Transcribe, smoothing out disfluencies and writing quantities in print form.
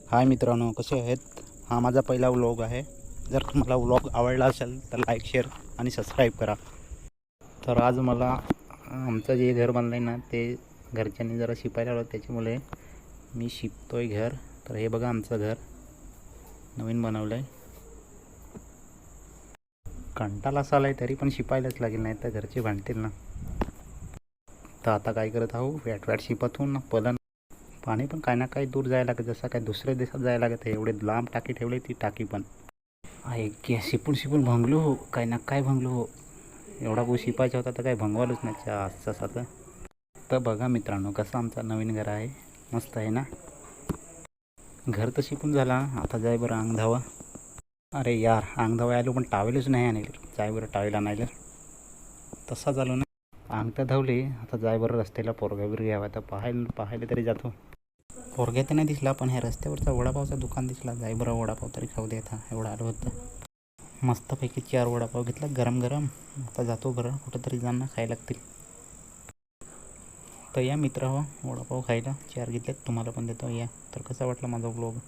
हाय मित्रांनो, कसे आहेत? हा माझा पहिला व्लॉग आहे. जर तुम्हाला व्लॉग आवडला असेल तर लाईक, शेअर आणि सबस्क्राईब करा. तर आज मला आमचं जे घर बांधलं आहे ना, ते घरच्यांनी जरा शिपायला लावलं, त्याच्यामुळे मी शिपतो आहे घर. तर हे बघा, आमचं घर नवीन बनवलं आहे. कंटाळा असा आला आहे तरी पण शिपायलाच लागेल, नाही तर घरचे भांडतील ना. तर आता काय करत आहो, वॅट शिपतून ना पलन पाणी पण काय ना काही दूर जायला लागत, जसं काय दुसऱ्या देशात जायला लागत. एवढे लांब टाकी ठेवली, ती टाकी पण आहे की शिपून भंगलो हो, काय ना काय भंगलो हो. एवढा भाऊ शिपायचा होता तर काय भंगवालच नाही आजचा साथं. तर बघा मित्रांनो, कसं आमचं नवीन घर आहे, मस्त आहे ना. घर तर शिकून झाला, आता जाय बरं अंग धावा. अरे यार, अंग धावा आलो पण टावेलच नाही आणले. जाय बरं टावेल आणायला. तसा झालो ना, अंग तर धावले, आता जाय बरं रस्त्याला पोरगा बिरगा घ्यावा. तर पाहायला तरी जातो. पोरग्या तर नाही दिसला, पण ह्या रस्त्यावरचा वडापावचा दुकान दिसला. जाय बरं वडापाव तरी खाऊ दे. आता एवढं आलं होतं, मस्तपैकी 4 वडापाव घेतला गरम गरम. आता जातो बरं, कुठंतरी जाणं खायला लागतील. तर या मित्र हो, वडापाव खायला 4 घेतलेत, तुम्हाला पण देतो या. तर कसा वाटला माझा ब्लॉग?